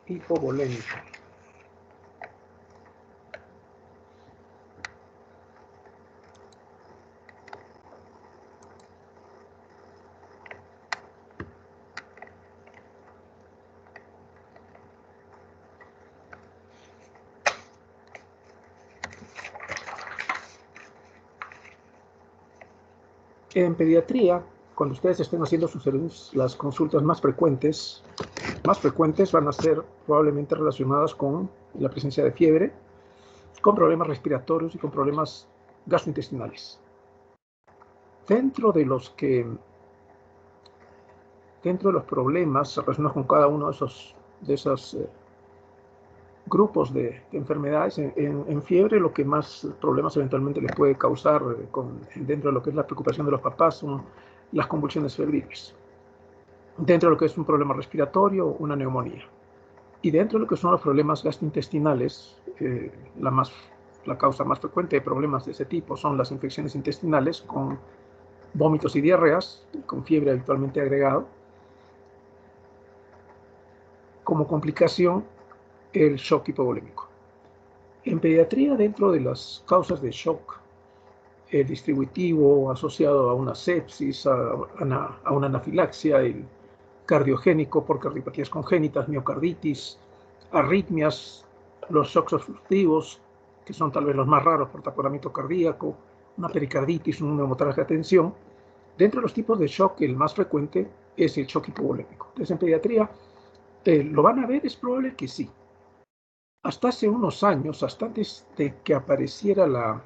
hipovolémico. En pediatría, cuando ustedes estén haciendo las consultas más frecuentes van a ser probablemente relacionadas con la presencia de fiebre, con problemas respiratorios y con problemas gastrointestinales. Dentro de los problemas relacionados con cada uno de esos grupos de enfermedades, en fiebre lo que más problemas eventualmente les puede causar dentro de lo que es la preocupación de los papás son las convulsiones febriles. Dentro de lo que es un problema respiratorio, una neumonía. Y dentro de lo que son los problemas gastrointestinales, la causa más frecuente de problemas de ese tipo son las infecciones intestinales con vómitos y diarreas, con fiebre habitualmente agregado. Como complicación, el shock hipovolémico. En pediatría, dentro de las causas de shock distributivo asociado a una sepsis, a una anafilaxia, el cardiogénico por cardiopatías congénitas, miocarditis, arritmias, los shocks obstructivos, que son tal vez los más raros por taponamiento cardíaco, una pericarditis, un neumotraje de tensión. Dentro de los tipos de shock, el más frecuente es el shock hipovolémico. Entonces, en pediatría, ¿lo van a ver? Es probable que sí. Hasta hace unos años, hasta antes de que apareciera la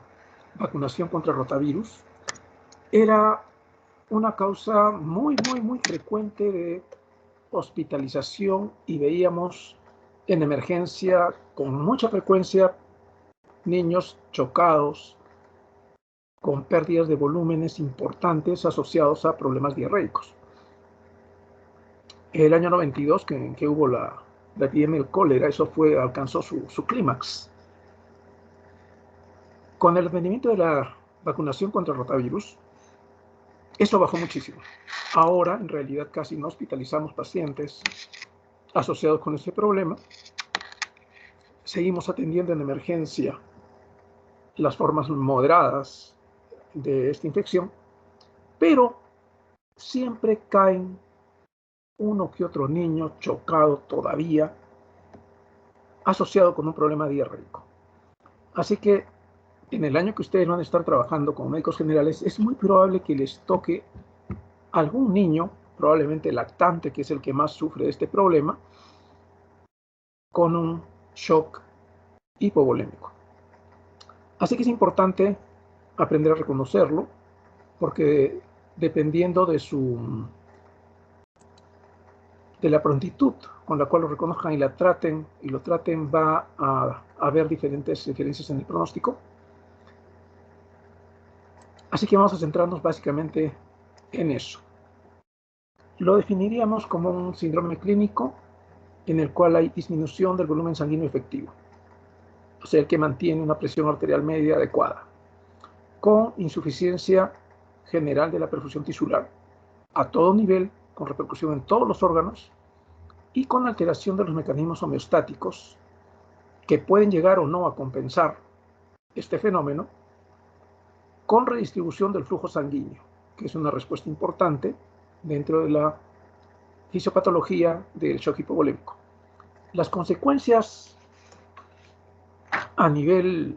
vacunación contra el rotavirus, era una causa muy frecuente de hospitalización y veíamos en emergencia con mucha frecuencia niños chocados con pérdidas de volúmenes importantes asociados a problemas diarreicos. El año 92, que hubo la epidemia del cólera, eso alcanzó su clímax. Con el advenimiento de la vacunación contra el rotavirus, eso bajó muchísimo. Ahora, en realidad, casi no hospitalizamos pacientes asociados con ese problema. Seguimos atendiendo en emergencia las formas moderadas de esta infección, pero siempre caen uno que otro niño chocado todavía asociado con un problema diarreico. Así que en el año que ustedes van a estar trabajando como médicos generales, es muy probable que les toque algún niño, probablemente lactante, que es el que más sufre de este problema, con un shock hipovolémico. Así que es importante aprender a reconocerlo, porque dependiendo de la prontitud con la cual lo reconozcan y lo traten, va a haber diferentes diferencias en el pronóstico. Así que vamos a centrarnos básicamente en eso. Lo definiríamos como un síndrome clínico en el cual hay disminución del volumen sanguíneo efectivo, o sea, el que mantiene una presión arterial media adecuada, con insuficiencia general de la perfusión tisular a todo nivel, con repercusión en todos los órganos, y con alteración de los mecanismos homeostáticos que pueden llegar o no a compensar este fenómeno, con redistribución del flujo sanguíneo, que es una respuesta importante dentro de la fisiopatología del shock hipovolémico. Las consecuencias a nivel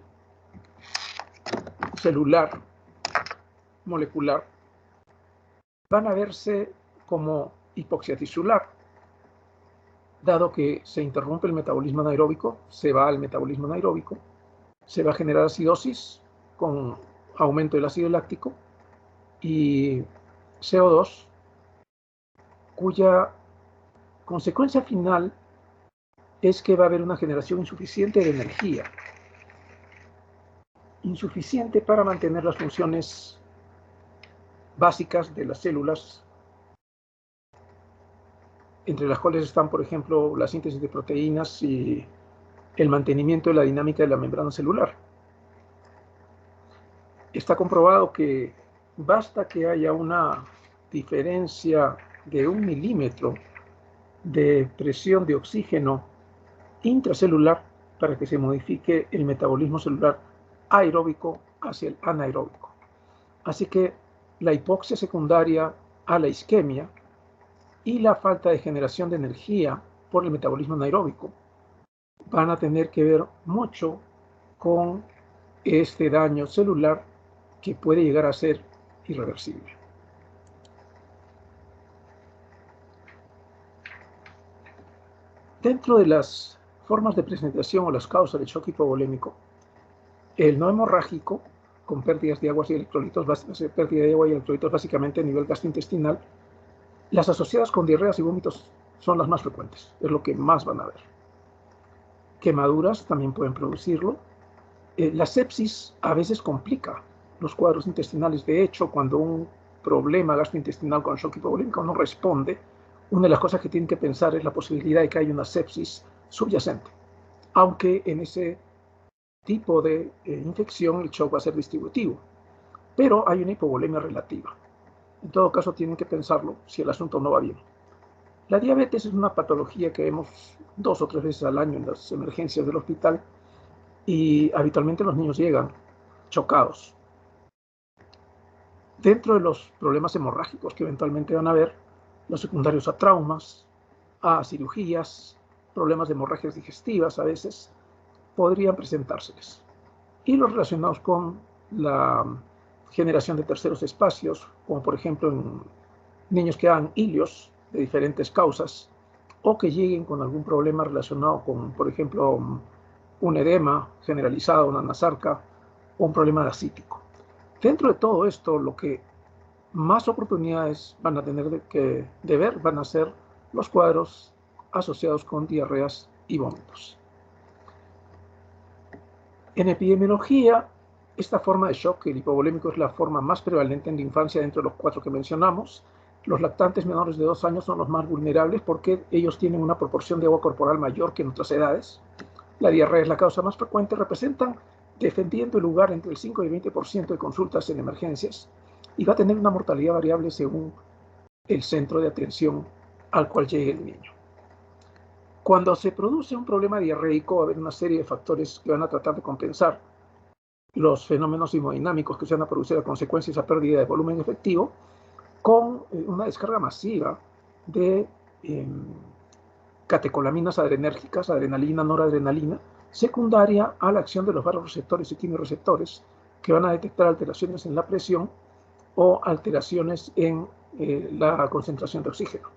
celular, molecular, van a verse como hipoxia tisular, dado que se interrumpe el metabolismo anaeróbico, se va al metabolismo anaeróbico, se va a generar acidosis con aumento del ácido láctico y CO2, cuya consecuencia final es que va a haber una generación insuficiente de energía, insuficiente para mantener las funciones básicas de las células, entre las cuales están, por ejemplo, la síntesis de proteínas y el mantenimiento de la dinámica de la membrana celular. Está comprobado que basta que haya una diferencia de 1 milímetro de presión de oxígeno intracelular para que se modifique el metabolismo celular aeróbico hacia el anaeróbico. Así que la hipoxia secundaria a la isquemia y la falta de generación de energía por el metabolismo anaeróbico van a tener que ver mucho con este daño celular que puede llegar a ser irreversible. Dentro de las formas de presentación o las causas del shock hipovolémico, el no hemorrágico, con pérdidas de agua y electrolitos, pérdida de agua y electrolitos básicamente a nivel gastrointestinal, las asociadas con diarreas y vómitos son las más frecuentes, es lo que más van a ver. Quemaduras también pueden producirlo. La sepsis a veces complica los cuadros intestinales. De hecho, cuando un problema gastrointestinal con shock hipovolémico no responde, una de las cosas que tienen que pensar es la posibilidad de que haya una sepsis subyacente, aunque en ese tipo de infección el shock va a ser distributivo, pero hay una hipovolemia relativa. En todo caso, tienen que pensarlo si el asunto no va bien. La diabetes es una patología que vemos 2 o 3 veces al año en las emergencias del hospital y habitualmente los niños llegan chocados. Dentro de los problemas hemorrágicos que eventualmente van a haber, los secundarios a traumas, a cirugías, problemas de hemorragias digestivas a veces, podrían presentárseles. Y los relacionados con la generación de terceros espacios, como por ejemplo en niños que hagan ilios de diferentes causas, o que lleguen con algún problema relacionado con, por ejemplo, un edema generalizado, una nasarca, o un problema ascítico. Dentro de todo esto, lo que más oportunidades van a tener de ver van a ser los cuadros asociados con diarreas y vómitos. En epidemiología, esta forma de shock, el hipovolémico, es la forma más prevalente en la infancia dentro de los 4 que mencionamos. Los lactantes menores de 2 años son los más vulnerables porque ellos tienen una proporción de agua corporal mayor que en otras edades. La diarrea es la causa más frecuente, representan, defendiendo el lugar, entre el 5 y el 20% de consultas en emergencias, y va a tener una mortalidad variable según el centro de atención al cual llegue el niño. Cuando se produce un problema diarreico, va a haber una serie de factores que van a tratar de compensar los fenómenos hemodinámicos que se van a producir a consecuencia de esa pérdida de volumen efectivo, con una descarga masiva de catecolaminas adrenérgicas, adrenalina, noradrenalina, secundaria a la acción de los vasoreceptores y quimiorreceptores, que van a detectar alteraciones en la presión o alteraciones en la concentración de oxígeno.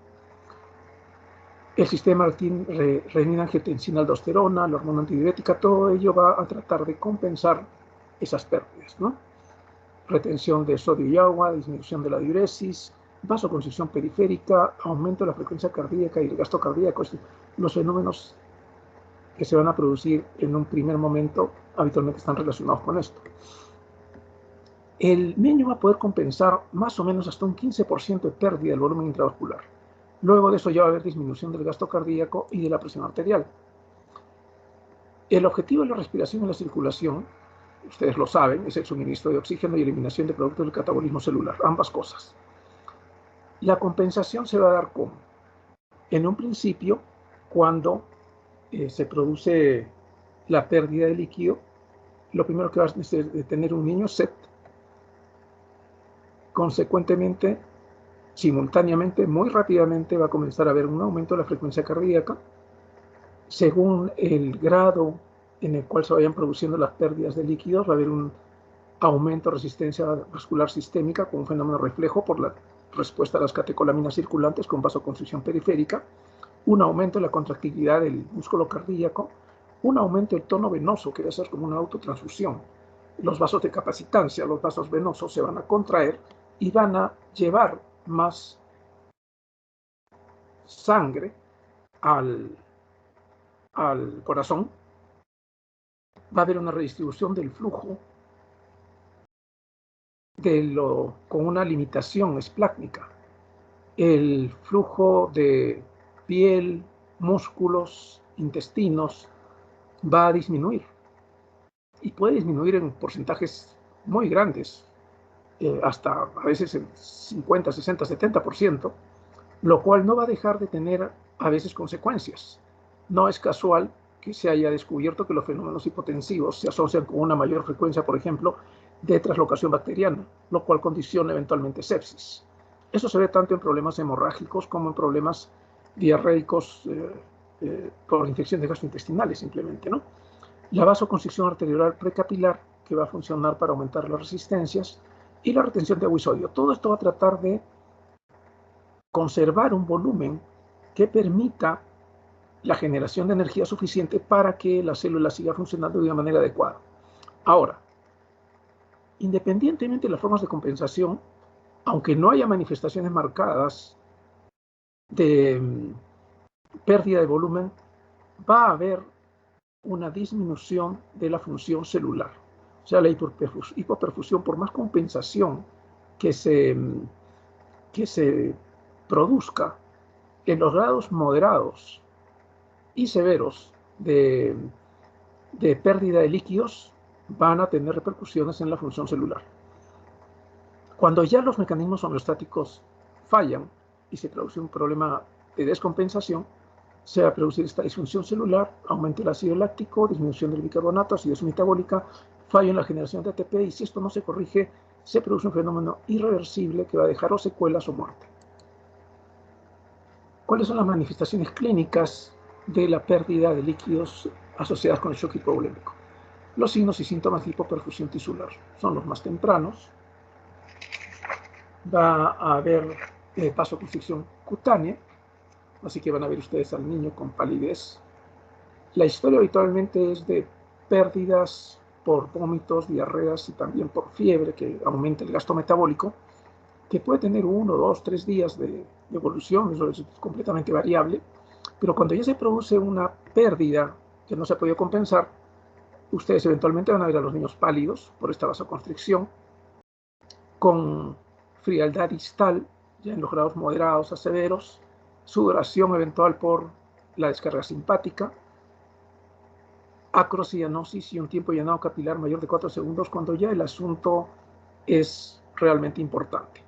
El sistema renina-angiotensina-aldosterona, la hormona antidiurética, todo ello va a tratar de compensar esas pérdidas, ¿no? Retención de sodio y agua, disminución de la diuresis, vasoconstricción periférica, aumento de la frecuencia cardíaca y el gasto cardíaco. Los fenómenos que se van a producir en un primer momento habitualmente están relacionados con esto. El niño va a poder compensar más o menos hasta un 15% de pérdida del volumen intravascular. Luego de eso ya va a haber disminución del gasto cardíaco y de la presión arterial. El objetivo de la respiración y la circulación, ustedes lo saben, es el suministro de oxígeno y eliminación de productos del catabolismo celular, ambas cosas. La compensación se va a dar ¿cómo? En un principio, cuando se produce la pérdida de líquido, lo primero que va a tener un niño es sed. Consecuentemente, simultáneamente, muy rápidamente va a comenzar a haber un aumento de la frecuencia cardíaca según el grado en el cual se vayan produciendo las pérdidas de líquidos. Va a haber un aumento de resistencia vascular sistémica con un fenómeno reflejo por la respuesta a las catecolaminas circulantes con vasoconstricción periférica, un aumento de la contractilidad del músculo cardíaco, un aumento del tono venoso, que va a ser como una autotransfusión. Los vasos de capacitancia, los vasos venosos se van a contraer y van a llevar más sangre al corazón. Va a haber una redistribución del flujo con una limitación esplácnica. El flujo de piel, músculos, intestinos va a disminuir y puede disminuir en porcentajes muy grandes, hasta a veces el 50, 60, 70%, lo cual no va a dejar de tener a veces consecuencias. No es casual que se haya descubierto que los fenómenos hipotensivos se asocian con una mayor frecuencia, por ejemplo, de traslocación bacteriana, lo cual condiciona eventualmente sepsis. Eso se ve tanto en problemas hemorrágicos como en problemas diarreicos por infecciones gastrointestinales simplemente, ¿no? La vasoconstricción arterial precapilar, que va a funcionar para aumentar las resistencias, y la retención de agua y sodio. Todo esto va a tratar de conservar un volumen que permita la generación de energía suficiente para que la célula siga funcionando de una manera adecuada. Ahora, independientemente de las formas de compensación, aunque no haya manifestaciones marcadas de pérdida de volumen, va a haber una disminución de la función celular. O sea, la hipoperfusión, por más compensación que se produzca en los grados moderados y severos de pérdida de líquidos, van a tener repercusiones en la función celular. Cuando ya los mecanismos homeostáticos fallan y se produce un problema de descompensación, se va a producir esta disfunción celular, aumento del ácido láctico, disminución del bicarbonato, acidosis metabólica, fallo en la generación de ATP, y si esto no se corrige, se produce un fenómeno irreversible que va a dejar o secuelas o muerte. ¿Cuáles son las manifestaciones clínicas de la pérdida de líquidos asociadas con el shock hipovolémico? Los signos y síntomas de hipoperfusión tisular son los más tempranos. Va a haber vasoconstricción cutánea, así que van a ver ustedes al niño con palidez. La historia habitualmente es de pérdidas por vómitos, diarreas y también por fiebre, que aumenta el gasto metabólico, que puede tener 1, 2, 3 días de evolución, eso es completamente variable, pero cuando ya se produce una pérdida que no se ha podido compensar, ustedes eventualmente van a ver a los niños pálidos por esta vasoconstricción, con frialdad distal, ya en los grados moderados a severos, sudoración eventual por la descarga simpática, acrocianosis y un tiempo llenado capilar mayor de 4 segundos cuando ya el asunto es realmente importante.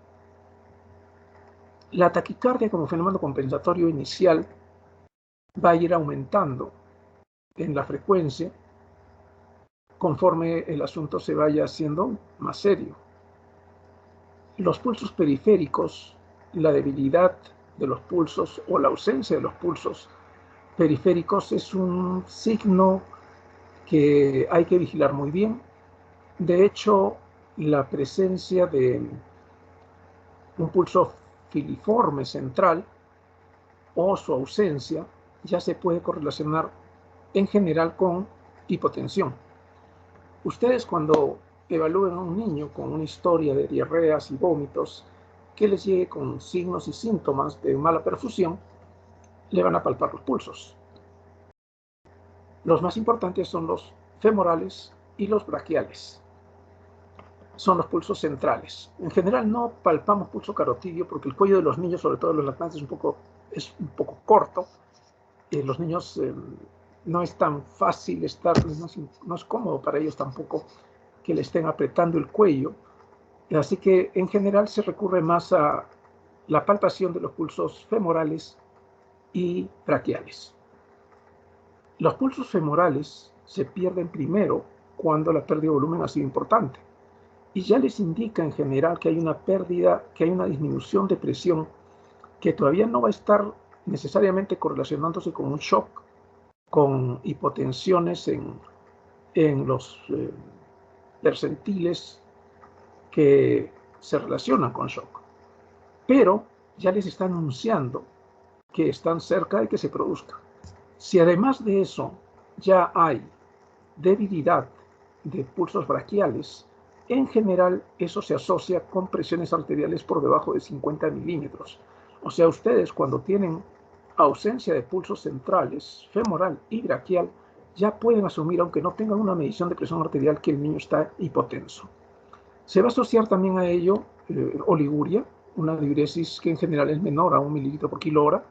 La taquicardia como fenómeno compensatorio inicial va a ir aumentando en la frecuencia conforme el asunto se vaya haciendo más serio. Los pulsos periféricos, la debilidad de los pulsos o la ausencia de los pulsos periféricos es un signo que hay que vigilar muy bien. De hecho, la presencia de un pulso filiforme central o su ausencia ya se puede correlacionar en general con hipotensión. Ustedes cuando evalúen a un niño con una historia de diarreas y vómitos que les llegue con signos y síntomas de mala perfusión, le van a palpar los pulsos. Los más importantes son los femorales y los braquiales. Son los pulsos centrales. En general no palpamos pulso carotidio porque el cuello de los niños, sobre todo los lactantes, es un poco corto. Los niños no es tan fácil estar, no es cómodo para ellos tampoco que le estén apretando el cuello. Así que en general se recurre más a la palpación de los pulsos femorales y braquiales. Los pulsos femorales se pierden primero cuando la pérdida de volumen ha sido importante. Y ya les indica en general que hay una pérdida, que hay una disminución de presión que todavía no va a estar necesariamente correlacionándose con un shock, con hipotensiones en los percentiles que se relacionan con shock. Pero ya les está anunciando que están cerca de que se produzca. Si además de eso ya hay debilidad de pulsos braquiales, en general eso se asocia con presiones arteriales por debajo de 50 milímetros. O sea, ustedes cuando tienen ausencia de pulsos centrales, femoral y braquial, ya pueden asumir, aunque no tengan una medición de presión arterial, que el niño está hipotenso. Se va a asociar también a ello oliguria, una diuresis que en general es menor a 1 mililitro por kilo hora,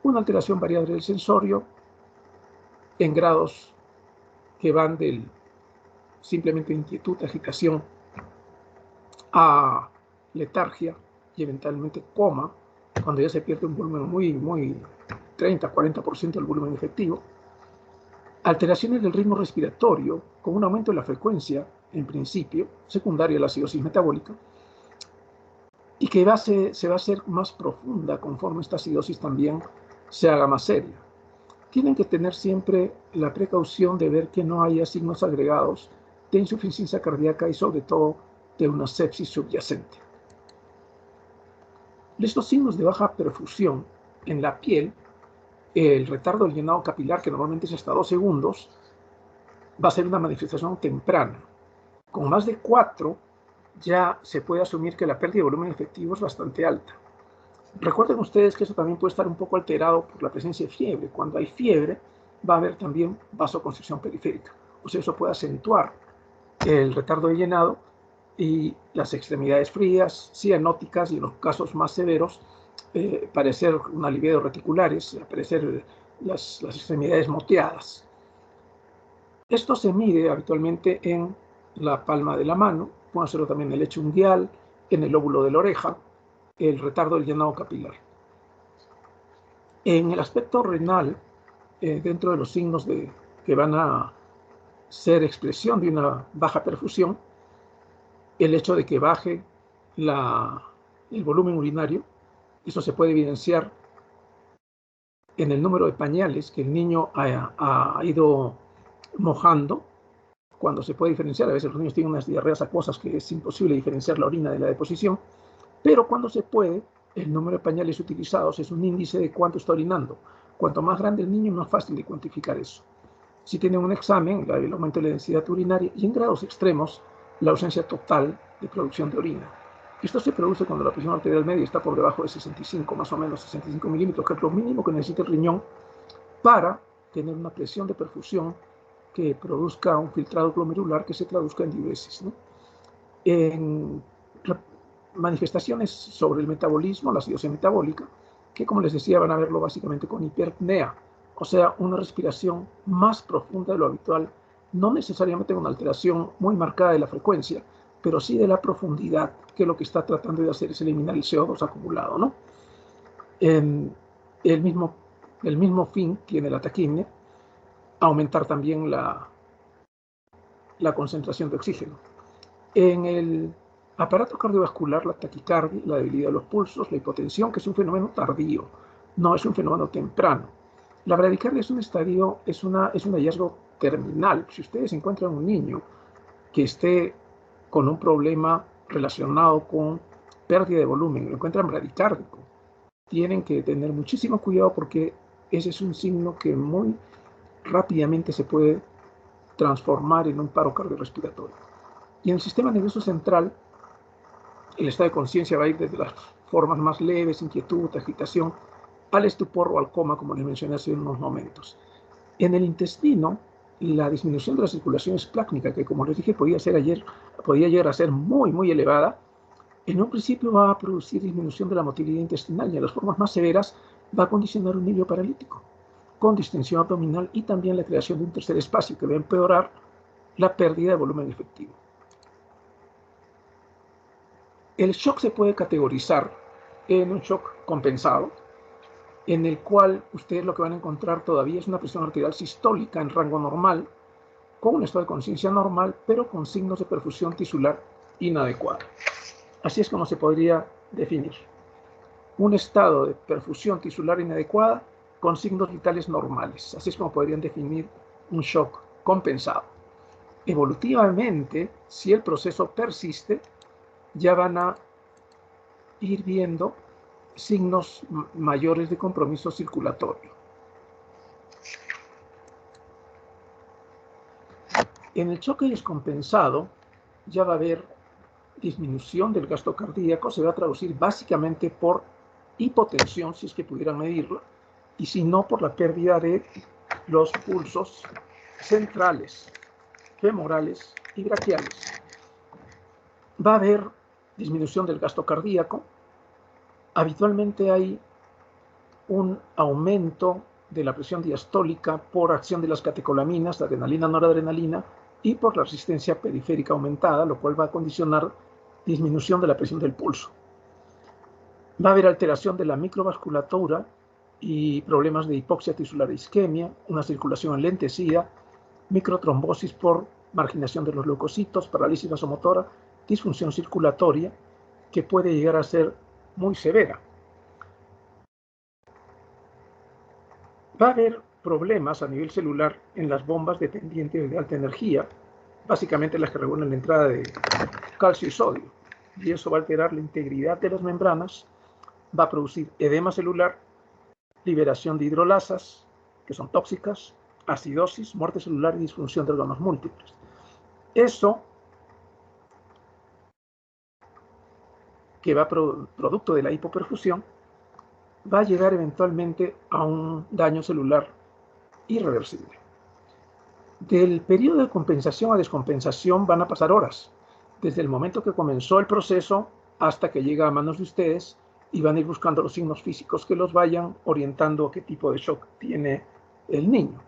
una alteración variable del sensorio en grados que van del simplemente inquietud, agitación, a letargia y eventualmente coma, cuando ya se pierde un volumen muy 30-40% del volumen efectivo. Alteraciones del ritmo respiratorio con un aumento de la frecuencia, en principio, secundaria a la acidosis metabólica, y que se va a hacer más profunda conforme esta acidosis también se haga más seria. Tienen que tener siempre la precaución de ver que no haya signos agregados de insuficiencia cardíaca y sobre todo de una sepsis subyacente. Estos signos de baja perfusión en la piel, el retardo del llenado capilar, que normalmente es hasta 2 segundos, va a ser una manifestación temprana. Con más de 4 ya se puede asumir que la pérdida de volumen efectivo es bastante alta. Recuerden ustedes que eso también puede estar un poco alterado por la presencia de fiebre. Cuando hay fiebre va a haber también vasoconstricción periférica. O sea, eso puede acentuar el retardo de llenado y las extremidades frías, cianóticas y en los casos más severos, parecer una libido reticulares, aparecer las extremidades moteadas. Esto se mide habitualmente en la palma de la mano, puede hacerlo también en el lecho unguial, en el lóbulo de la oreja, el retardo del llenado capilar. En el aspecto renal, dentro de los signos que van a ser expresión de una baja perfusión, el hecho de que baje el volumen urinario, eso se puede evidenciar en el número de pañales que el niño ha ido mojando, cuando se puede diferenciar. A veces los niños tienen unas diarreas acuosas que es imposible diferenciar la orina de la deposición, pero cuando se puede, el número de pañales utilizados es un índice de cuánto está orinando. Cuanto más grande el niño, más fácil de cuantificar eso. Si tienen un examen, el aumento de la densidad urinaria y en grados extremos, la ausencia total de producción de orina. Esto se produce cuando la presión arterial media está por debajo de 65, más o menos 65 milímetros, que es lo mínimo que necesita el riñón para tener una presión de perfusión que produzca un filtrado glomerular que se traduzca en diuresis, ¿no? En manifestaciones sobre el metabolismo, la acidosis metabólica, que como les decía van a verlo básicamente con hiperpnea, o sea, una respiración más profunda de lo habitual, no necesariamente una alteración muy marcada de la frecuencia, pero sí de la profundidad, que lo que está tratando de hacer es eliminar el CO2 acumulado, ¿no? El mismo fin tiene la taquimia, aumentar también la concentración de oxígeno. En el aparato cardiovascular, la taquicardia, la debilidad de los pulsos, la hipotensión, que es un fenómeno tardío, no es un fenómeno temprano. La bradicardia es un estadio, es un hallazgo terminal. Si ustedes encuentran un niño que esté con un problema relacionado con pérdida de volumen, lo encuentran bradicárdico, tienen que tener muchísimo cuidado porque ese es un signo que muy rápidamente se puede transformar en un paro cardiorrespiratorio. Y en el sistema nervioso central, el estado de conciencia va a ir desde las formas más leves, inquietud, agitación, al estupor o al coma, como les mencioné hace unos momentos. En el intestino, la disminución de la circulación esplácnica, que como les dije podía llegar a ser muy, muy elevada, en un principio va a producir disminución de la motilidad intestinal y en las formas más severas va a condicionar un hilio paralítico, con distensión abdominal y también la creación de un tercer espacio que va a empeorar la pérdida de volumen efectivo. El shock se puede categorizar en un shock compensado, en el cual ustedes lo que van a encontrar todavía es una presión arterial sistólica en rango normal, con un estado de conciencia normal, pero con signos de perfusión tisular inadecuado. Así es como se podría definir un estado de perfusión tisular inadecuada con signos vitales normales. Así es como podrían definir un shock compensado. Evolutivamente, si el proceso persiste, ya van a ir viendo signos mayores de compromiso circulatorio. En el choque descompensado ya va a haber disminución del gasto cardíaco, se va a traducir básicamente por hipotensión, si es que pudieran medirlo, y si no, por la pérdida de los pulsos centrales, femorales y braquiales. Va a haber disminución del gasto cardíaco. Habitualmente hay un aumento de la presión diastólica por acción de las catecolaminas, adrenalina, noradrenalina, y por la resistencia periférica aumentada, lo cual va a condicionar disminución de la presión del pulso. Va a haber alteración de la microvasculatura y problemas de hipoxia tisular e isquemia, una circulación enlentecida, microtrombosis por marginación de los leucocitos, parálisis vasomotora, disfunción circulatoria, que puede llegar a ser muy severa. Va a haber problemas a nivel celular en las bombas dependientes de alta energía, básicamente las que regulan la entrada de calcio y sodio, y eso va a alterar la integridad de las membranas, va a producir edema celular, liberación de hidrolasas, que son tóxicas, acidosis, muerte celular y disfunción de órganos múltiples. Eso, que va producto de la hipoperfusión, va a llegar eventualmente a un daño celular irreversible. Del periodo de compensación a descompensación van a pasar horas, desde el momento que comenzó el proceso hasta que llega a manos de ustedes, y van a ir buscando los signos físicos que los vayan orientando a qué tipo de shock tiene el niño.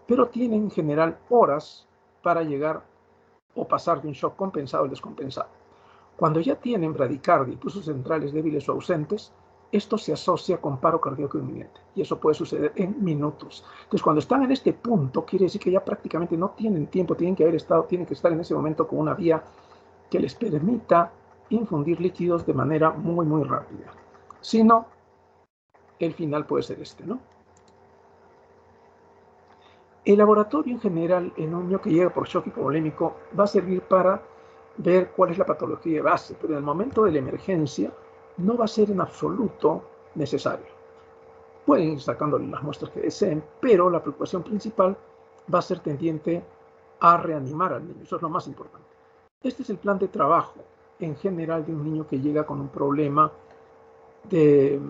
Pero tienen en general horas para llegar o pasar de un shock compensado al descompensado. Cuando ya tienen bradicardia y pulsos centrales débiles o ausentes, esto se asocia con paro cardíaco inminente, y eso puede suceder en minutos. Entonces, cuando están en este punto, quiere decir que ya prácticamente no tienen tiempo, tienen que estar en ese momento con una vía que les permita infundir líquidos de manera muy, muy rápida. Si no, el final puede ser este, ¿no? El laboratorio en general en un niño que llega por shock hipovolémico va a servir para ver cuál es la patología de base, pero en el momento de la emergencia no va a ser en absoluto necesario. Pueden ir sacándole las muestras que deseen, pero la preocupación principal va a ser tendiente a reanimar al niño. Eso es lo más importante. Este es el plan de trabajo en general de un niño que llega con un problema de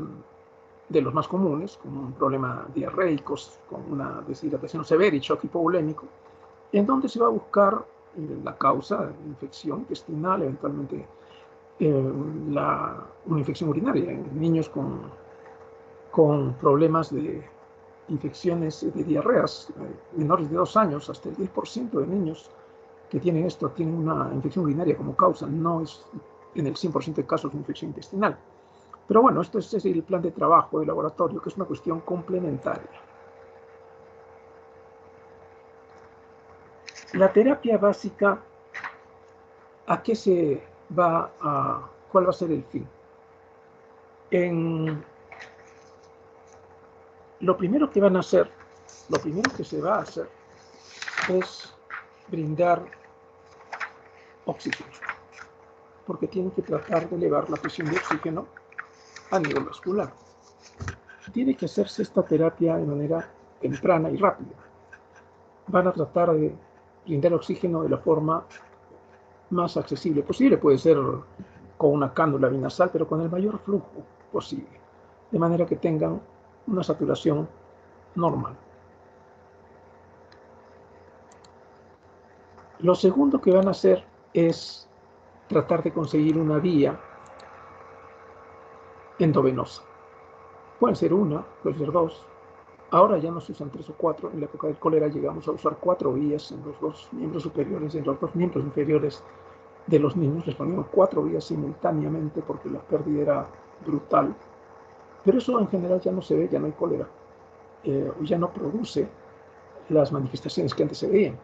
los más comunes, con un problema diarreico, con una deshidratación severa y shock hipovolémico, en donde se va a buscar la causa de infección intestinal, eventualmente una infección urinaria en niños con problemas de infecciones de diarreas menores de 2 años. Hasta el 10% de niños que tienen esto tienen una infección urinaria como causa, no es en el 100% de casos una infección intestinal. Pero bueno, esto es el plan de trabajo del laboratorio, que es una cuestión complementaria. La terapia básica, ¿a qué se va a, cuál va a ser el fin? Lo primero que van a hacer, lo primero que se va a hacer es brindar oxígeno, porque tienen que tratar de elevar la presión de oxígeno a nivel vascular. Tiene que hacerse esta terapia de manera temprana y rápida. Van a tratar de brindar oxígeno de la forma más accesible posible. Puede ser con una cánula binasal, pero con el mayor flujo posible, de manera que tengan una saturación normal. Lo segundo que van a hacer es tratar de conseguir una vía endovenosa. Pueden ser una, pueden ser dos. Ahora ya no se usan 3 o 4. En la época del cólera llegamos a usar 4 vías en los 2 miembros superiores y en los 2 miembros inferiores de los niños. Les poníamos 4 vías simultáneamente porque la pérdida era brutal. Pero eso en general ya no se ve, ya no hay cólera. Ya no produce las manifestaciones que antes se veían.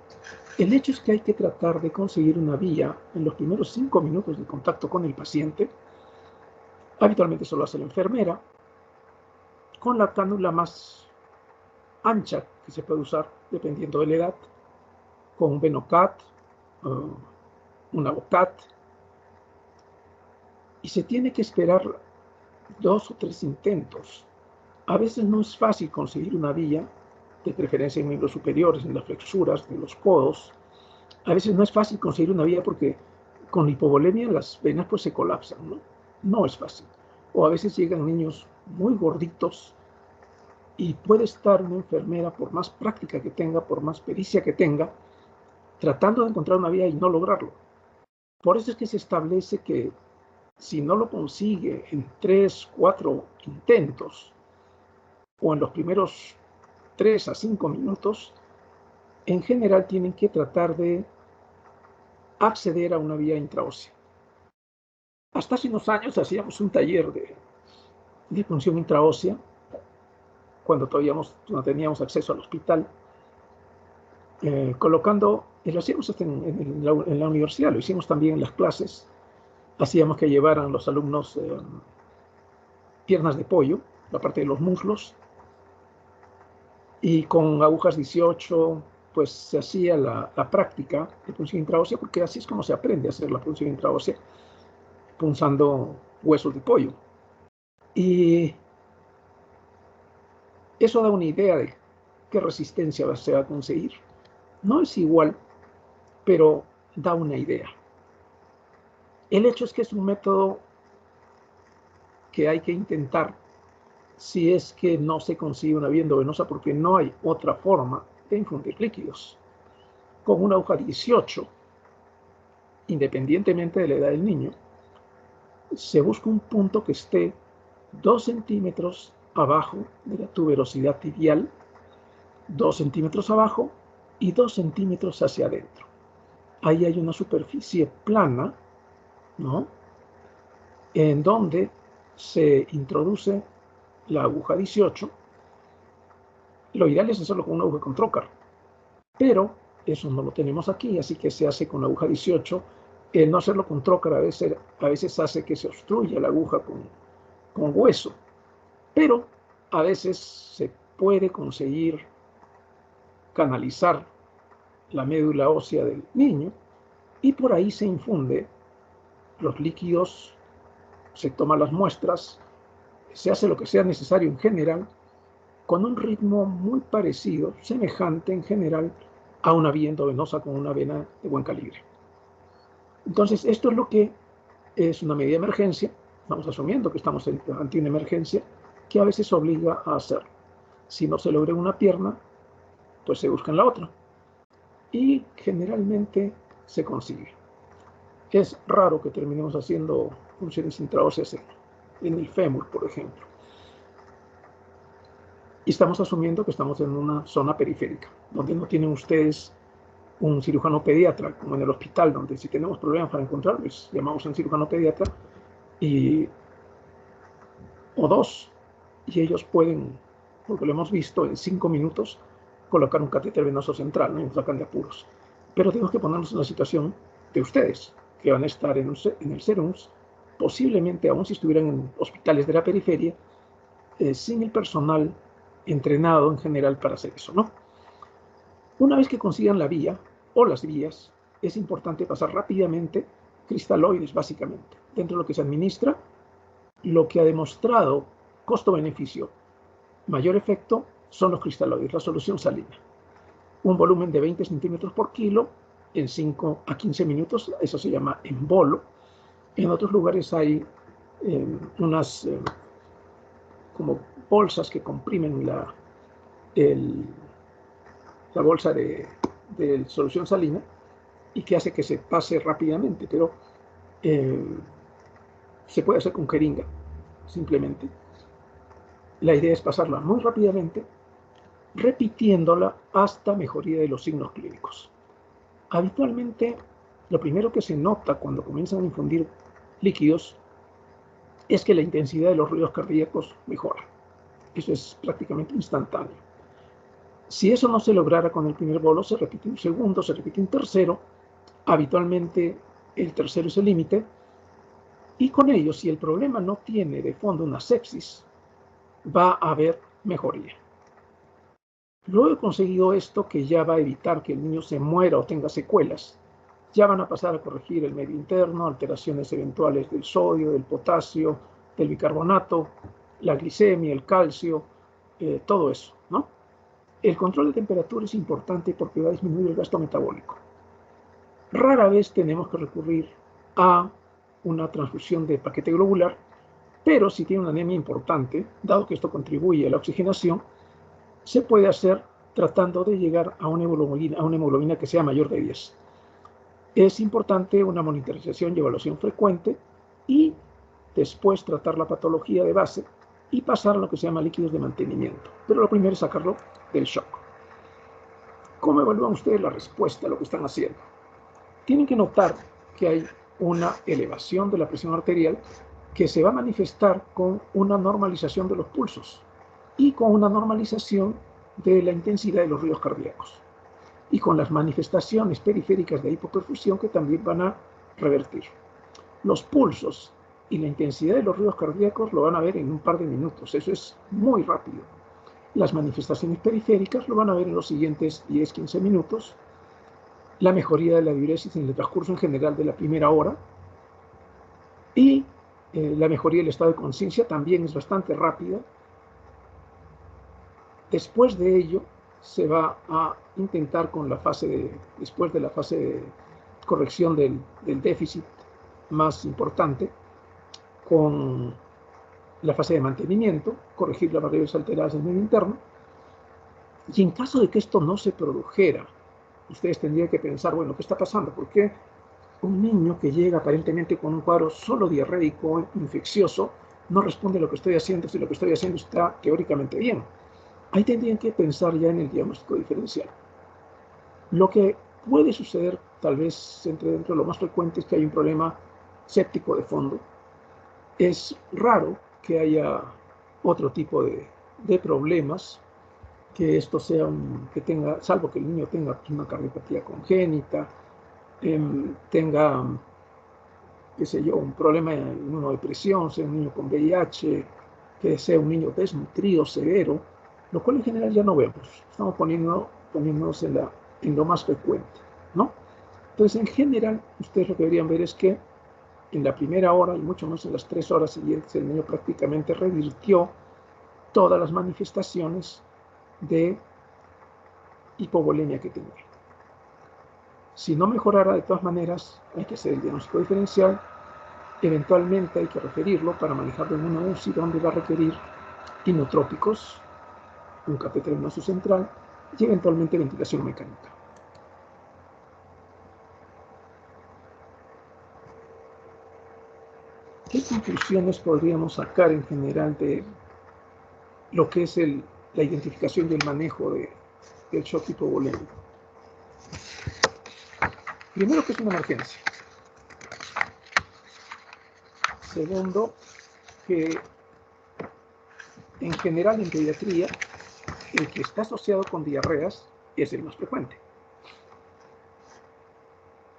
El hecho es que hay que tratar de conseguir una vía en los primeros 5 minutos de contacto con el paciente. Habitualmente solo hace la enfermera, con la cánula más ancha que se puede usar dependiendo de la edad, con un Venocat, un Avocat, y se tiene que esperar 2 o 3 intentos. A veces no es fácil conseguir una vía, de preferencia en miembros superiores, en las flexuras de los codos. A veces no es fácil conseguir una vía porque con hipovolemia las venas pues se colapsan, ¿no? No es fácil. O a veces llegan niños muy gorditos y puede estar una enfermera, por más práctica que tenga, por más pericia que tenga, tratando de encontrar una vía y no lograrlo. Por eso es que se establece que si no lo consigue en 3, 4 intentos o en los primeros 3 a 5 minutos, en general tienen que tratar de acceder a una vía intraósea. Hasta hace unos años hacíamos un taller de punción intraósea cuando todavía no teníamos acceso al hospital, colocando, y lo hacíamos en la universidad, lo hicimos también en las clases, hacíamos que llevaran los alumnos piernas de pollo, la parte de los muslos, y con agujas 18, pues se hacía la práctica de punción intraósea, porque así es como se aprende a hacer la punción intraósea, punzando huesos de pollo. Y eso da una idea de qué resistencia se va a conseguir. No es igual, pero da una idea. El hecho es que es un método que hay que intentar si es que no se consigue una vía endovenosa, porque no hay otra forma de infundir líquidos. Con una aguja 18, independientemente de la edad del niño, se busca un punto que esté 2 centímetros abajo de la tuberosidad tibial, 2 centímetros abajo y 2 centímetros hacia adentro. Ahí hay una superficie plana, ¿no?, en donde se introduce la aguja 18. Lo ideal es hacerlo con una aguja con trocar, pero eso no lo tenemos aquí, así que se hace con la aguja 18. El no hacerlo con trocar a veces hace que se obstruya la aguja con hueso, pero a veces se puede conseguir canalizar la médula ósea del niño y por ahí se infunde los líquidos, se toman las muestras, se hace lo que sea necesario en general, con un ritmo muy parecido, semejante en general a una vía endovenosa con una vena de buen calibre. Entonces, esto es lo que es una medida de emergencia. Estamos asumiendo que estamos ante una emergencia que a veces obliga a hacerlo. Si no se logra una pierna, pues se busca en la otra. Y generalmente se consigue. Es raro que terminemos haciendo funciones intraóseas en el fémur, por ejemplo. Y estamos asumiendo que estamos en una zona periférica, donde no tienen ustedes un cirujano pediatra, como en el hospital, donde si tenemos problemas para encontrarlos, llamamos a un cirujano pediatra o dos, y ellos pueden, porque lo hemos visto, en 5 minutos, colocar un catéter venoso central, ¿no?, y nos sacan de apuros. Pero tenemos que ponernos en la situación de ustedes, que van a estar en el SERUMS, posiblemente aún si estuvieran en hospitales de la periferia, sin el personal entrenado en general para hacer eso, ¿no? Una vez que consigan la vía o las vías, es importante pasar rápidamente cristaloides, básicamente. Dentro de lo que se administra, lo que ha demostrado costo-beneficio, mayor efecto, son los cristaloides, la solución salina. Un volumen de 20 centímetros por kilo en 5 a 15 minutos, eso se llama embolo. En otros lugares hay unas como bolsas que comprimen la bolsa de solución salina y que hace que se pase rápidamente, pero se puede hacer con jeringa, simplemente. La idea es pasarla muy rápidamente, repitiéndola hasta mejoría de los signos clínicos. Habitualmente, lo primero que se nota cuando comienzan a infundir líquidos es que la intensidad de los ruidos cardíacos mejora. Eso es prácticamente instantáneo. Si eso no se lograra con el primer bolo, se repite un segundo, se repite un tercero. Habitualmente el tercero es el límite. Y con ello, si el problema no tiene de fondo una sepsis, va a haber mejoría. Luego de conseguido esto, que ya va a evitar que el niño se muera o tenga secuelas, ya van a pasar a corregir el medio interno, alteraciones eventuales del sodio, del potasio, del bicarbonato, la glicemia, el calcio, todo eso, ¿no? El control de temperatura es importante porque va a disminuir el gasto metabólico. Rara vez tenemos que recurrir a una transfusión de paquete globular, pero si tiene una anemia importante, dado que esto contribuye a la oxigenación, se puede hacer tratando de llegar a una hemoglobina que sea mayor de 10. Es importante una monitorización y evaluación frecuente y después tratar la patología de base y pasar a lo que se llama líquidos de mantenimiento. Pero lo primero es sacarlo del shock. ¿Cómo evalúan ustedes la respuesta a lo que están haciendo? Tienen que notar que hay una elevación de la presión arterial que se va a manifestar con una normalización de los pulsos. y con una normalización de la intensidad de los ruidos cardíacos y con las manifestaciones periféricas de hipoperfusión que también van a revertir. Los pulsos y la intensidad de los ruidos cardíacos lo van a ver en un par de minutos, eso es muy rápido. Las manifestaciones periféricas lo van a ver en los siguientes 10-15 minutos. La mejoría de la diuresis en el transcurso en general de la primera hora y la mejoría del estado de conciencia también es bastante rápida. Después de ello se va a intentar con la después de la fase de corrección del déficit más importante, con la fase de mantenimiento, corregir las variables alteradas del medio interno. Y en caso de que esto no se produjera, ustedes tendrían que pensar, bueno, ¿qué está pasando? ¿Por qué un niño que llega aparentemente con un cuadro solo diarreico, infeccioso, no responde a lo que estoy haciendo si lo que estoy haciendo está teóricamente bien? Ahí tendrían que pensar ya en el diagnóstico diferencial. Lo que puede suceder, tal vez entre dentro de lo más frecuente, es que hay un problema séptico de fondo. Es raro que haya otro tipo de problemas, que esto sea salvo que el niño tenga una cardiopatía congénita, tenga, qué sé yo, un problema de inmunodepresión, sea un niño con VIH, que sea un niño desnutrido severo, lo cual en general ya no vemos. Estamos poniéndonos en lo más frecuente, ¿no? Entonces, en general, ustedes lo que deberían ver es que en la primera hora y mucho más en las 3 horas siguientes, el niño prácticamente revirtió todas las manifestaciones de hipovolemia que tenía. Si no mejorara, de todas maneras, hay que hacer el diagnóstico diferencial. Eventualmente hay que referirlo para manejarlo en una UCI donde va a requerir inotrópicos, un catéter venoso central y eventualmente ventilación mecánica. ¿Qué conclusiones podríamos sacar en general de lo que es la identificación y el manejo del shock hipovolémico? Primero, que es una emergencia. Segundo, que en general en pediatría el que está asociado con diarreas es el más frecuente.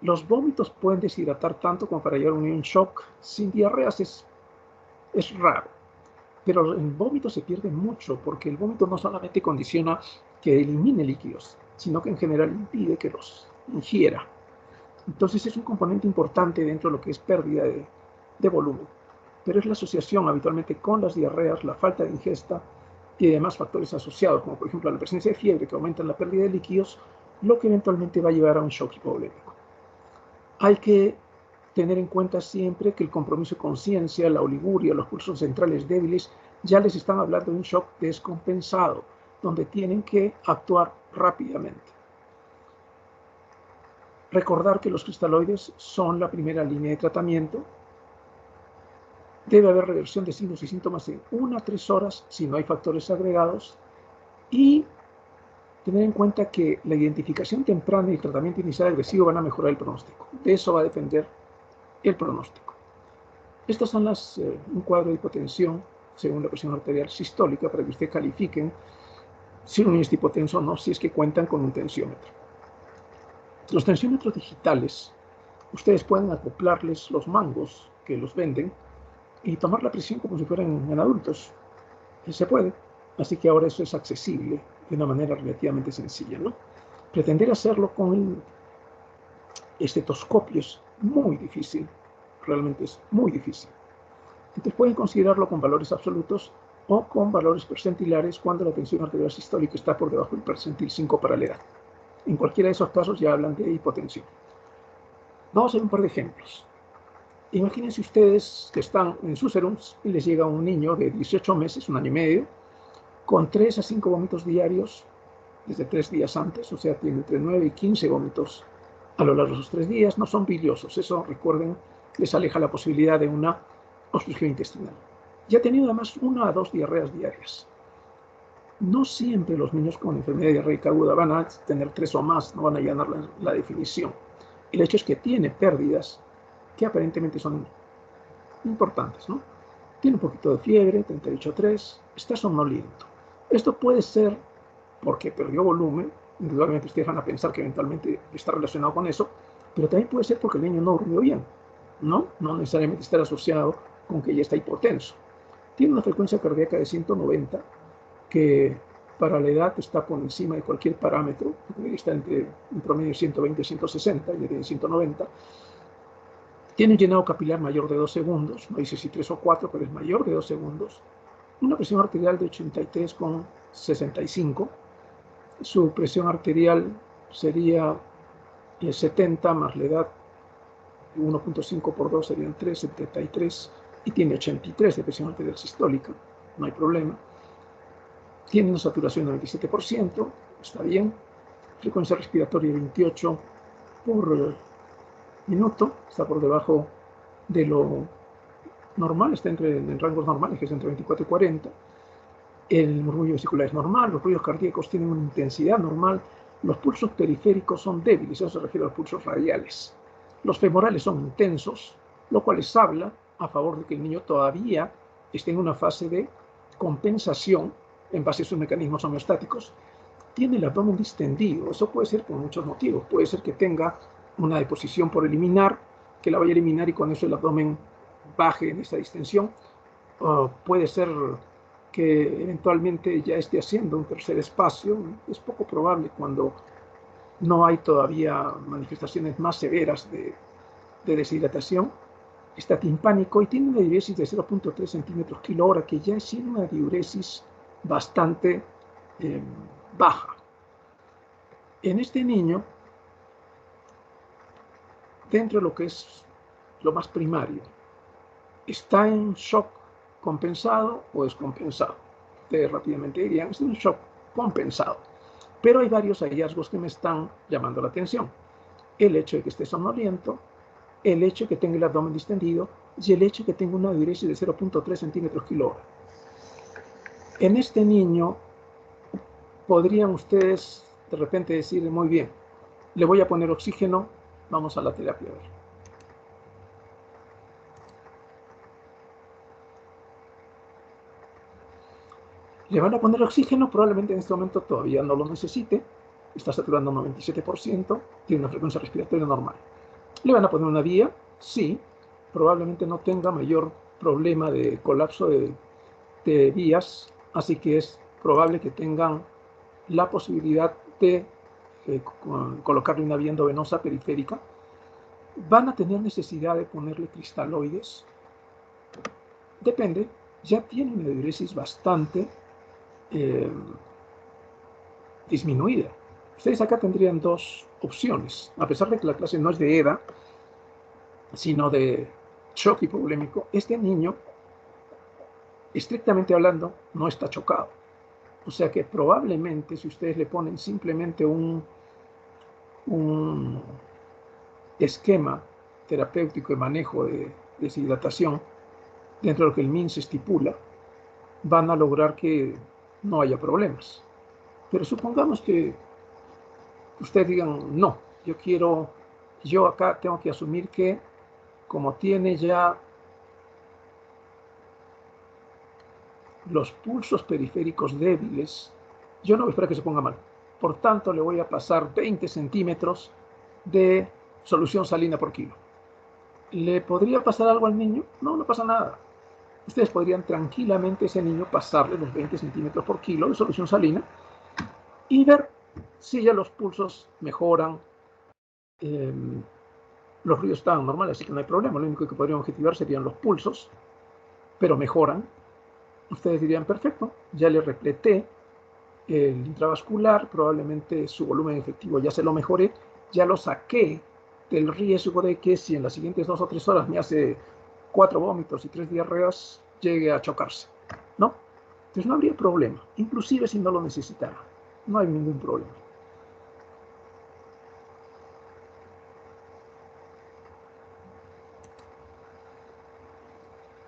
Los vómitos pueden deshidratar tanto como para llevar a un niño en shock. Sin diarreas es raro, pero el vómito se pierde mucho porque el vómito no solamente condiciona que elimine líquidos, sino que en general impide que los ingiera. Entonces es un componente importante dentro de lo que es pérdida de volumen. Pero es la asociación habitualmente con las diarreas, la falta de ingesta y demás factores asociados, como por ejemplo la presencia de fiebre que aumenta la pérdida de líquidos, lo que eventualmente va a llevar a un shock hipovolémico. Hay que tener en cuenta siempre que el compromiso de conciencia, la oliguria, los pulsos centrales débiles, ya les están hablando de un shock descompensado, donde tienen que actuar rápidamente. Recordar que los cristaloides son la primera línea de tratamiento. Debe haber reversión de signos y síntomas en 1 a 3 horas si no hay factores agregados. Y tener en cuenta que la identificación temprana y el tratamiento inicial agresivo van a mejorar el pronóstico. De eso va a depender el pronóstico. Estas son un cuadro de hipotensión según la presión arterial sistólica para que ustedes califiquen si un niño es hipotenso o no, si es que cuentan con un tensiómetro. Los tensiómetros digitales, ustedes pueden acoplarles los mangos que los venden y tomar la presión como si fueran en adultos. Se puede, así que ahora eso es accesible de una manera relativamente sencilla, ¿no? Pretender hacerlo con el estetoscopio es muy difícil, realmente es muy difícil. Entonces pueden considerarlo con valores absolutos o con valores percentilares cuando la tensión arterial sistólica está por debajo del percentil 5 para la edad. En cualquiera de esos casos ya hablan de hipotensión. Vamos a ver un par de ejemplos. Imagínense ustedes que están en sus serums y les llega un niño de 18 meses, 1 año y medio, con 3 a 5 vómitos diarios desde 3 días antes, o sea, tiene entre 9 y 15 vómitos a lo largo de esos 3 días. No son biliosos, eso, recuerden, les aleja la posibilidad de una obstrucción intestinal. Ya ha tenido además 1 a 2 diarreas diarias. No siempre los niños con enfermedad diarreica aguda van a tener 3 o más, no van a llenar la definición. El hecho es que tiene pérdidas que aparentemente son importantes, ¿no? Tiene un poquito de fiebre, 38,3, está somnoliento. Esto puede ser porque perdió volumen, indudablemente ustedes van a pensar que eventualmente está relacionado con eso, pero también puede ser porque el niño no durmió bien, ¿no? No necesariamente estar asociado con que ya está hipotenso. Tiene una frecuencia cardíaca de 190, que para la edad está por encima de cualquier parámetro, está entre un promedio de 120 y 160, y de 190. Tiene un llenado capilar mayor de 2 segundos, no dice si 3 o 4, pero es mayor de 2 segundos. Una presión arterial de 83,65. Su presión arterial sería 70 más la edad, 1.5 por 2 serían 3,73, y tiene 83 de presión arterial sistólica, no hay problema. Tiene una saturación de 97%, está bien. Frecuencia respiratoria 28 por minuto, está por debajo de lo normal, está en rangos normales, que es entre 24 y 40. El murmullo vesicular es normal, los ruidos cardíacos tienen una intensidad normal, los pulsos periféricos son débiles, eso se refiere a los pulsos radiales. Los femorales son intensos, lo cual les habla a favor de que el niño todavía esté en una fase de compensación en base a sus mecanismos homeostáticos. Tiene el abdomen distendido, eso puede ser por muchos motivos. Puede ser que tenga una deposición por eliminar, que la vaya a eliminar y con eso el abdomen baje en esa distensión. Puede ser que eventualmente ya esté haciendo un tercer espacio. Es poco probable cuando no hay todavía manifestaciones más severas de deshidratación. Está timpánico y tiene una diuresis de 0.3 centímetros kilo hora, que ya es una diuresis bastante baja. En este niño, dentro de lo que es lo más primario, ¿está en shock compensado o descompensado? Ustedes rápidamente dirían, es un shock compensado. Pero hay varios hallazgos que me están llamando la atención. El hecho de que esté somnoliento, el hecho de que tenga el abdomen distendido y el hecho de que tenga una diuresis de 0.3 centímetros kilo hora. En este niño, podrían ustedes de repente decir, muy bien, le voy a poner oxígeno, vamos a la terapia a ver. Le van a poner oxígeno, probablemente en este momento todavía no lo necesite, está saturando un 97%, tiene una frecuencia respiratoria normal. ¿Le van a poner una vía? Sí, probablemente no tenga mayor problema de colapso de vías, así que es probable que tengan la posibilidad de colocarle una vía endovenosa periférica. ¿Van a tener necesidad de ponerle cristaloides? Depende, ya tiene una diuresis bastante disminuida. Ustedes acá tendrían dos opciones, a pesar de que la clase no es de EDA, sino de shock hipovolémico. Este niño, estrictamente hablando, no está chocado. O sea que probablemente si ustedes le ponen simplemente un esquema terapéutico de manejo de deshidratación dentro de lo que el MINS estipula, van a lograr que no haya problemas. Pero supongamos que ustedes digan, no, yo acá tengo que asumir que como tiene ya los pulsos periféricos débiles, yo no voy a esperar que se ponga mal. Por tanto, le voy a pasar 20 centímetros de solución salina por kilo. ¿Le podría pasar algo al niño? No, no pasa nada. Ustedes podrían tranquilamente a ese niño pasarle los 20 centímetros por kilo de solución salina y ver si ya los pulsos mejoran. Los ruidos estaban normales, así que no hay problema. Lo único que podrían objetivar serían los pulsos, pero mejoran. Ustedes dirían, perfecto, ya le repleté el intravascular, probablemente su volumen efectivo ya se lo mejoré, ya lo saqué del riesgo de que si en las siguientes 2 o 3 horas me hace 4 vómitos y 3 diarreas, llegue a chocarse, ¿no? Entonces no habría problema, inclusive si no lo necesitara, no hay ningún problema.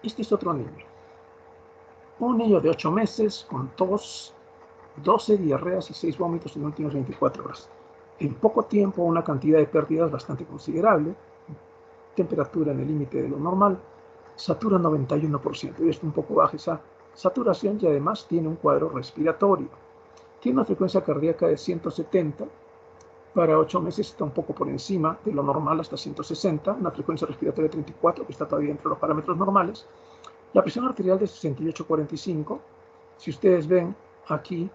Este es otro niño. Un niño de 8 meses con tos, 12 diarreas y 6 vómitos en las últimas 24 horas. En poco tiempo, una cantidad de pérdidas bastante considerable, temperatura en el límite de lo normal, satura 91%, y es un poco baja esa saturación y además tiene un cuadro respiratorio. Tiene una frecuencia cardíaca de 170, para 8 meses está un poco por encima de lo normal, hasta 160, una frecuencia respiratoria de 34, que está todavía entre los parámetros normales. La presión arterial de 68/45, si ustedes ven aquí,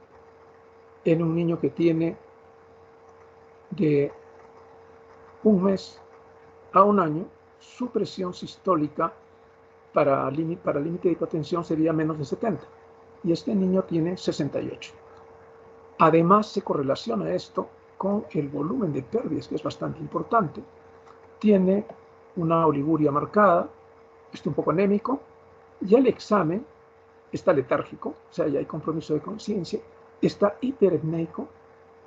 en un niño que tiene de 1 mes a 1 año, su presión sistólica para límite de hipotensión sería menos de 70, y este niño tiene 68. Además, se correlaciona esto con el volumen de pérdidas, que es bastante importante. Tiene una oliguria marcada, está un poco anémico, y el examen está letárgico, o sea, ya hay compromiso de conciencia, está hiperapneico.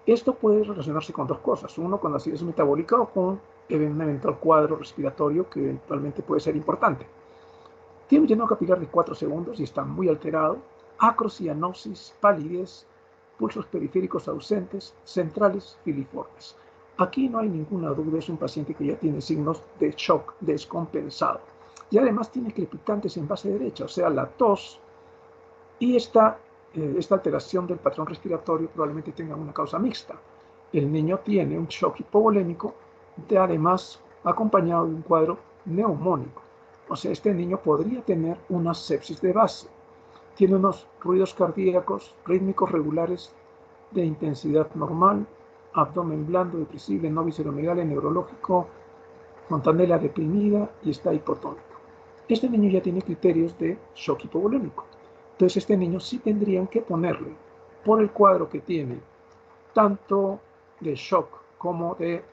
Esto puede relacionarse con dos cosas: uno, con la acidez metabólica, o con un eventual cuadro respiratorio que eventualmente puede ser importante. Tiene un llenado capilar de 4 segundos y está muy alterado, acrocianosis, palidez, pulsos periféricos ausentes, centrales filiformes. Aquí no hay ninguna duda, es un paciente que ya tiene signos de shock descompensado. Y además tiene crepitantes en base derecha, o sea, la tos y esta alteración del patrón respiratorio probablemente tenga una causa mixta. El niño tiene un shock hipovolémico, además acompañado de un cuadro neumónico. O sea, este niño podría tener una sepsis de base. Tiene unos ruidos cardíacos rítmicos regulares de intensidad normal, abdomen blando, depresible, no visceromegalia, neurológico, fontanela deprimida y está hipotónico. Este niño ya tiene criterios de shock hipovolémico. Entonces, este niño sí tendrían que ponerle, por el cuadro que tiene, tanto de shock como de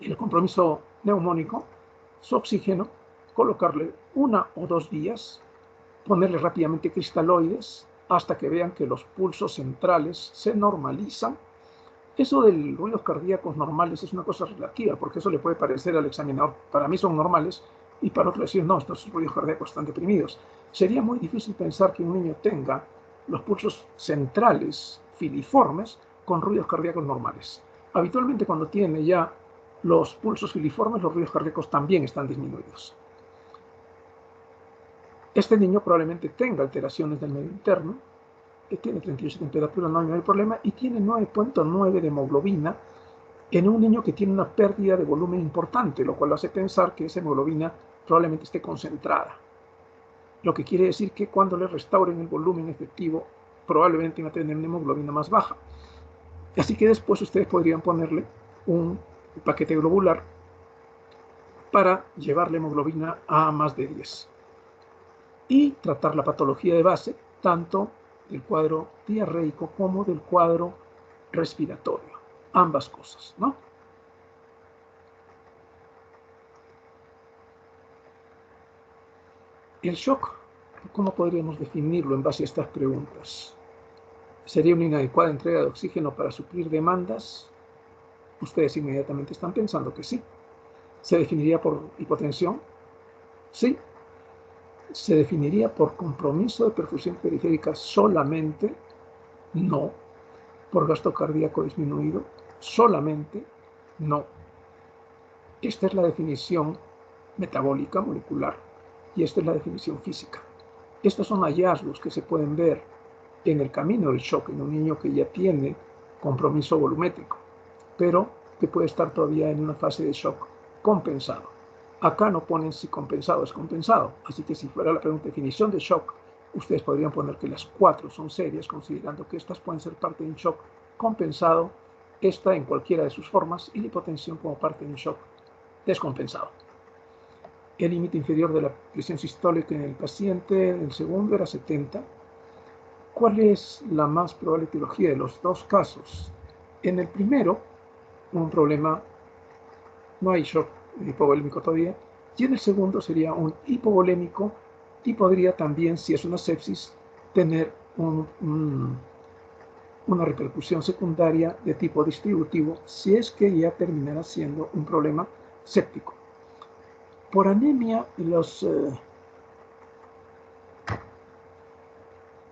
el compromiso neumónico, su oxígeno, colocarle 1 o 2 días, ponerle rápidamente cristaloides hasta que vean que los pulsos centrales se normalizan. Eso de ruidos cardíacos normales es una cosa relativa, porque eso le puede parecer al examinador, para mí son normales, y para otro decir, no, estos ruidos cardíacos están deprimidos. Sería muy difícil pensar que un niño tenga los pulsos centrales filiformes con ruidos cardíacos normales. Habitualmente, cuando tiene ya los pulsos filiformes, los ruidos cardíacos también están disminuidos. Este niño probablemente tenga alteraciones del medio interno, que tiene 38 de temperatura, no hay problema, y tiene 9.9 de hemoglobina en un niño que tiene una pérdida de volumen importante, lo cual hace pensar que esa hemoglobina probablemente esté concentrada. Lo que quiere decir que cuando le restauren el volumen efectivo, probablemente va a tener una hemoglobina más baja. Así que después ustedes podrían ponerle un paquete globular para llevar la hemoglobina a más de 10. Y tratar la patología de base, tanto del cuadro diarreico como del cuadro respiratorio. Ambas cosas, ¿no? El shock, ¿cómo podríamos definirlo en base a estas preguntas? ¿Sería una inadecuada entrega de oxígeno para suplir demandas? Ustedes inmediatamente están pensando que sí. ¿Se definiría por hipotensión? Sí. ¿Se definiría por compromiso de perfusión periférica solamente? No. ¿Por gasto cardíaco disminuido? Solamente no. Esta es la definición metabólica molecular y esta es la definición física. Estos son hallazgos que se pueden ver en el camino del shock en un niño que ya tiene compromiso volumétrico, pero que puede estar todavía en una fase de shock compensado. Acá no ponen si compensado es compensado, así que si fuera la pregunta definición de shock, ustedes podrían poner que las 4 son serias, considerando que estas pueden ser parte de un shock compensado, esta en cualquiera de sus formas, y la hipotensión como parte de un shock descompensado. El límite inferior de la presión sistólica en el paciente, en el segundo, era 70. ¿Cuál es la más probable etiología de los dos casos? En el primero, un problema, no hay shock hipovolémico todavía, y en el segundo sería un hipovolémico y podría también, si es una sepsis, tener una repercusión secundaria de tipo distributivo si es que ya terminara siendo un problema séptico. Por anemia,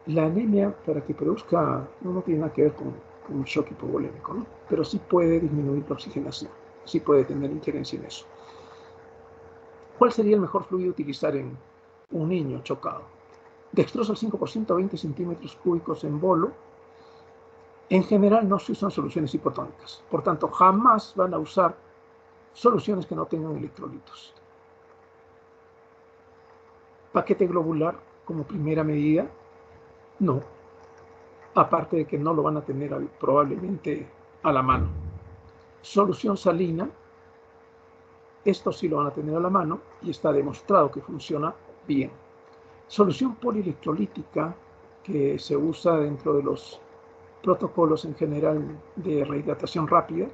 la anemia, para que produzca, no tiene nada que ver con un shock hipovolémico, ¿no? Pero sí puede disminuir la oxigenación, sí puede tener injerencia en eso. ¿Cuál sería el mejor fluido utilizar en un niño chocado? Dextrosa al 5%, 20 centímetros cúbicos en bolo. En general no se usan soluciones hipotónicas. Por tanto, jamás van a usar soluciones que no tengan electrolitos. Paquete globular como primera medida, no. Aparte de que no lo van a tener probablemente a la mano. Solución salina, esto sí lo van a tener a la mano y está demostrado que funciona bien. Solución polielectrolítica que se usa dentro de los protocolos en general de rehidratación rápida,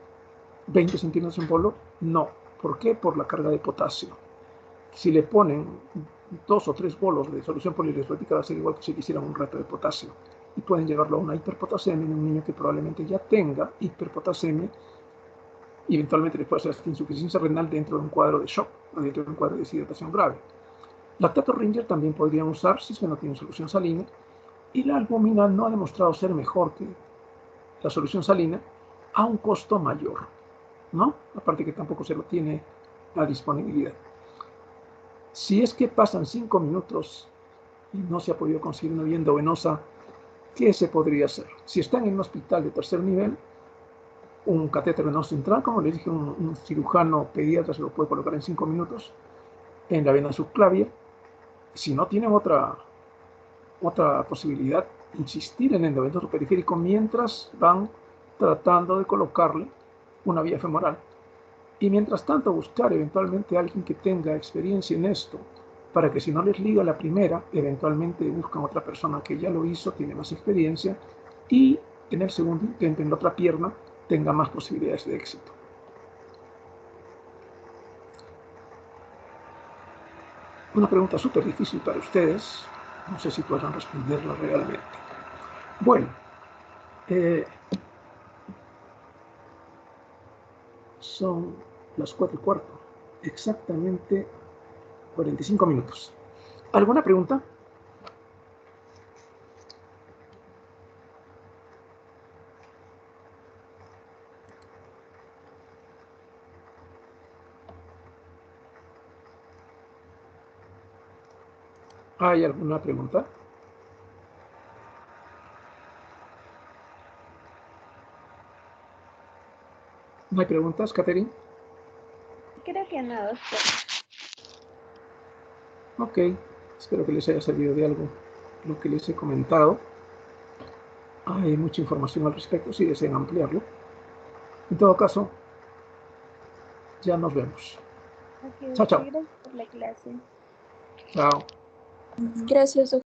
20 centímetros en bolo, no. ¿Por qué? Por la carga de potasio. Si le ponen 2 o 3 bolos de solución polielectrolítica va a ser igual que si quisieran un reto de potasio. Y pueden llevarlo a una hiperpotasemia en un niño que probablemente ya tenga hiperpotasemia y eventualmente les puede hacer hasta insuficiencia renal dentro de un cuadro de shock o dentro de un cuadro de deshidratación grave. Lactato Ringer también podrían usar si es que no tienen solución salina, y la albumina no ha demostrado ser mejor que la solución salina a un costo mayor, ¿no? Aparte que tampoco se lo tiene a disponibilidad. Si es que pasan 5 minutos y no se ha podido conseguir una vía endovenosa, ¿qué se podría hacer? Si están en un hospital de tercer nivel, un catéter venoso central, como les dije, un cirujano pediatra se lo puede colocar en 5 minutos en la vena subclavia. Si no tienen otra posibilidad, insistir en el endovenoso periférico mientras van tratando de colocarle una vía femoral. Y mientras tanto buscar eventualmente a alguien que tenga experiencia en esto, para que si no les liga la primera, eventualmente buscan otra persona que ya lo hizo, tiene más experiencia, y en el segundo intento, en la otra pierna, tenga más posibilidades de éxito. Una pregunta súper difícil para ustedes, no sé si podrán responderla realmente. Bueno, son las 4:15, exactamente 45 minutos. ¿Alguna pregunta? ¿Hay alguna pregunta? ¿No hay preguntas, Catherine? Creo que no, doctor. Ok, espero que les haya servido de algo lo que les he comentado. Hay mucha información al respecto si desean ampliarlo. En todo caso, ya nos vemos. Ok, Chao, doctor, chao. gracias por la clase. Chao. Gracias, doctor.